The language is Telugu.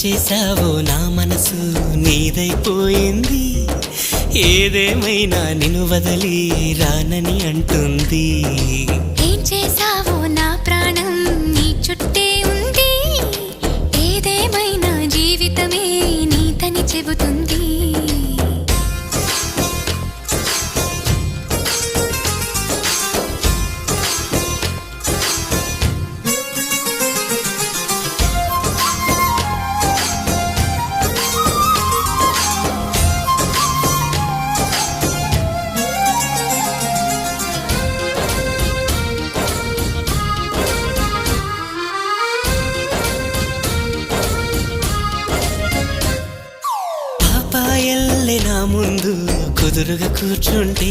చేసావో నా మనసు నీదైపోయింది, ఏదేమైనా నిన్ను వదిలి రానని అంటుంది. ఏం చేసావో నా ప్రాణం నీ చుట్టే ఉంది, ఏదేమైనా జీవితమే నీతని చెబుతుంది. పాపాయల్లే నా ముందు కుదురుగా కూర్చుంటే